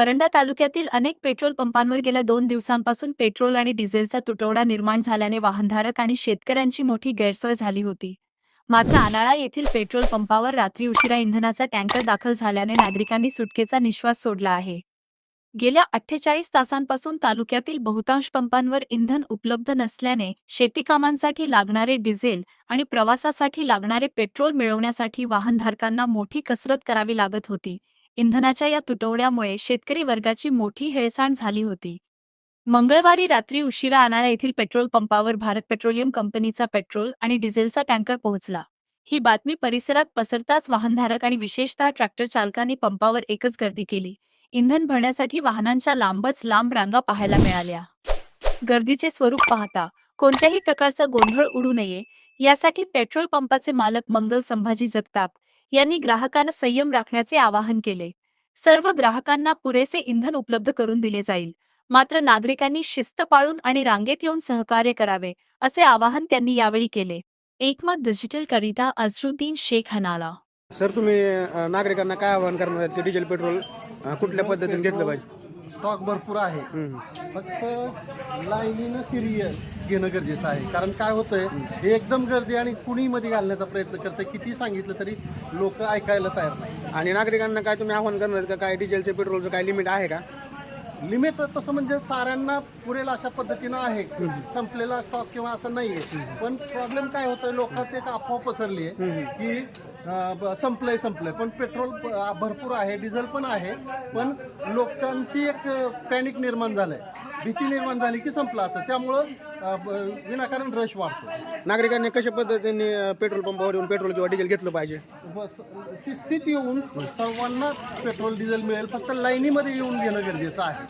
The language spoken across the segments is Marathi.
परंडा तालुक्यातील अनेक पेट्रोल पंपांवर गेल्या 2 दिवसांपासून पेट्रोल आणि डिझेलचा तुटवडा निर्माण झाल्याने वाहनधारक आणि शेतकऱ्यांची मोठी गैरसोय झाली होती. मात्र आनाळा येथील पेट्रोल पंपावर रात्री उशिरा इंधनाचा टँकर दाखल झाल्याने नागरिकांनी सुटकेचा निश्वास सोडला आहे. गेल्या 48 तासांपासून तालुक्यातील बहुतांश पंपांवर इंधन उपलब्ध नसल्याने शेती कामांसाठी लागणारे डिझेल आणि प्रवासासाठी लागणारे पेट्रोल मिळवण्यासाठी वाहनधारकांना मोठी कसरत करावी लागत होती. इंधनाच्या या तुटवड्यामुळे शेतकरी वर्गाची मोठी हेळसांड झाली होती. मंगळवारी रात्री उशिरा आनाळा येथील पेट्रोल पंपावर भारत पेट्रोलियम कंपनीचा पेट्रोल आणि डिझेलचा टँकर पोहोचला. ही बातमी परिसरात पसरताच वाहनधारक आणि विशेषतः ट्रॅक्टर चालकांनी पंपावर एकच गर्दी केली. इंधन भरण्यासाठी वाहनांच्या लांबच लांब रांगा पाहायला मिळाल्या. गर्दीचे स्वरूप पाहता कोणत्याही प्रकारचा गोंधळ उडू नये यासाठी पेट्रोल पंपाचे मालक मंगल संभाजी जगताप यांनी ग्राहकांना संयम राखण्याचे आवाहन केले. सर्व ग्राहकांना पुरेसे इंधन उपलब्ध करून दिले जाईल, मात्र नागरिकांनी शिस्त पाळून आणि रांगेत येऊन सहकार्य करावे, असे आवाहन त्यांनी यावेळी केले. एकमत डिजिटल करिता अझरुद्दीन शेख हनाला. सर, तुम्ही नागरिकांना काय आवाहन करणार आहेत की डिझेल पेट्रोल कुठल्या पद्धतीने घेतलं पाहिजे? स्टॉक भरपूर आहे, फक्त लाईनीनं सिरियल घेणं गरजेचं आहे. कारण काय होतंय, हे एकदम गर्दी आणि कुणी मध्ये घालण्याचा प्रयत्न करतंय. किती सांगितलं तरी लोक ऐकायला तयार नाही. आणि नागरिकांना काय तुम्ही आवाहन करणार आहेत का काय डिझेलचे पेट्रोलचं काय लिमिट आहे का? लिमिट तसं म्हणजे साऱ्यांना पुरेल अशा पद्धतीनं आहे, संपलेला स्टॉक किंवा असं नाही आहे. पण प्रॉब्लेम काय होतोय, लोकांत एक अफवा पसरली आहे की संपलंय. पण पेट्रोल भरपूर आहे, डिझेल पण आहे, पण लोकांची एक पॅनिक निर्माण झालंय, भीती निर्माण झाली की संपलं असं. त्यामुळं विनाकारण रश वाढतो. नागरिकांनी कशा पद्धतीने पेट्रोल पंपावर येऊन पेट्रोल किंवा डिझेल घेतलं पाहिजे? बस शिस्तीत येऊन सर्वांना पेट्रोल डिझेल मिळेल, फक्त लाईनीमध्ये येऊन घेणं गरजेचं आहे.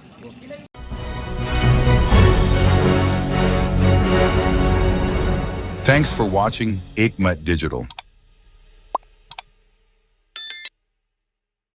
Thanks for watching Ekmat Digital.